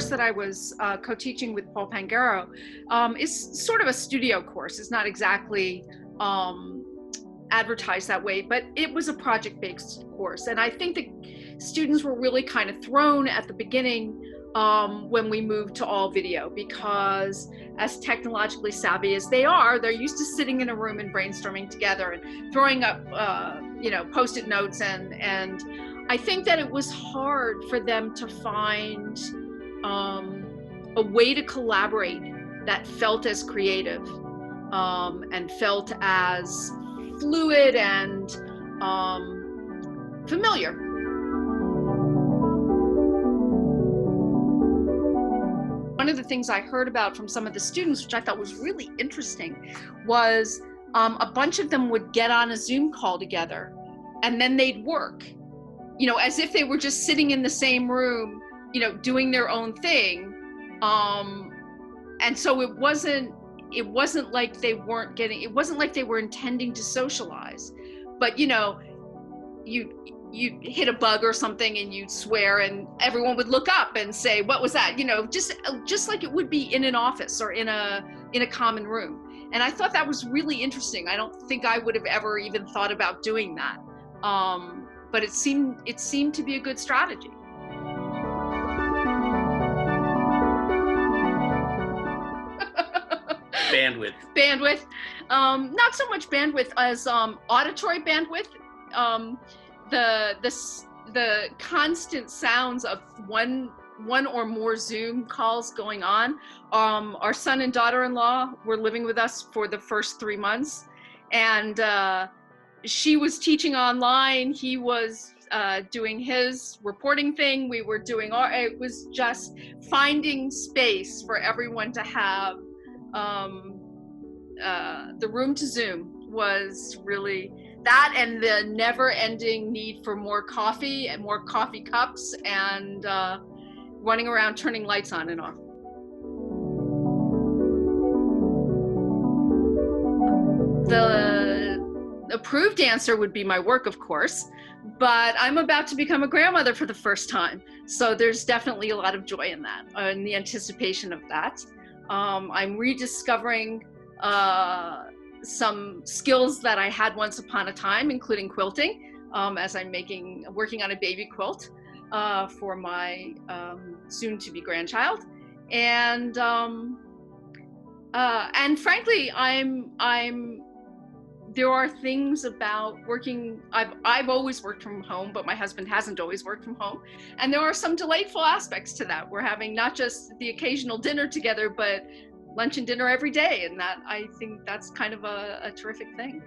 course that I was co-teaching with Paul Pangaro is sort of a studio course. It's not exactly advertised that way, but it was a project-based course. And I think that students were really kind of thrown at the beginning when we moved to all video, because as technologically savvy as they are, they're used to sitting in a room and brainstorming together and throwing up, Post-it notes. And I think that it was hard for them to find a way to collaborate that felt as creative and felt as fluid and familiar. One of the things I heard about from some of the students, which I thought was really interesting, was a bunch of them would get on a Zoom call together and then they'd work, as if they were just sitting in the same room, doing their own thing. And so it wasn't like they weren't getting, it wasn't like they were intending to socialize, but you hit a bug or something and you'd swear and everyone would look up and say, what was that? Just like it would be in an office or in a common room. And I thought that was really interesting. I don't think I would have ever even thought about doing that. But it seemed to be a good strategy. Bandwidth. Not so much bandwidth as auditory bandwidth. The constant sounds of one or more Zoom calls going on. Our son and daughter-in-law were living with us for the first 3 months, and she was teaching online. He was doing his reporting thing. We were doing it was just finding space for everyone to have the room to Zoom was really that, and the never-ending need for more coffee and more coffee cups and running around turning lights on and off. The approved answer would be my work, of course, but I'm about to become a grandmother for the first time. So there's definitely a lot of joy in that, in the anticipation of that. I'm rediscovering some skills that I had once upon a time, including quilting, as I'm working on a baby quilt for my soon-to-be grandchild. And frankly, there are things about working. I've always worked from home, but my husband hasn't always worked from home. And there are some delightful aspects to that. We're having not just the occasional dinner together, but lunch and dinner every day. And that, I think that's kind of a terrific thing.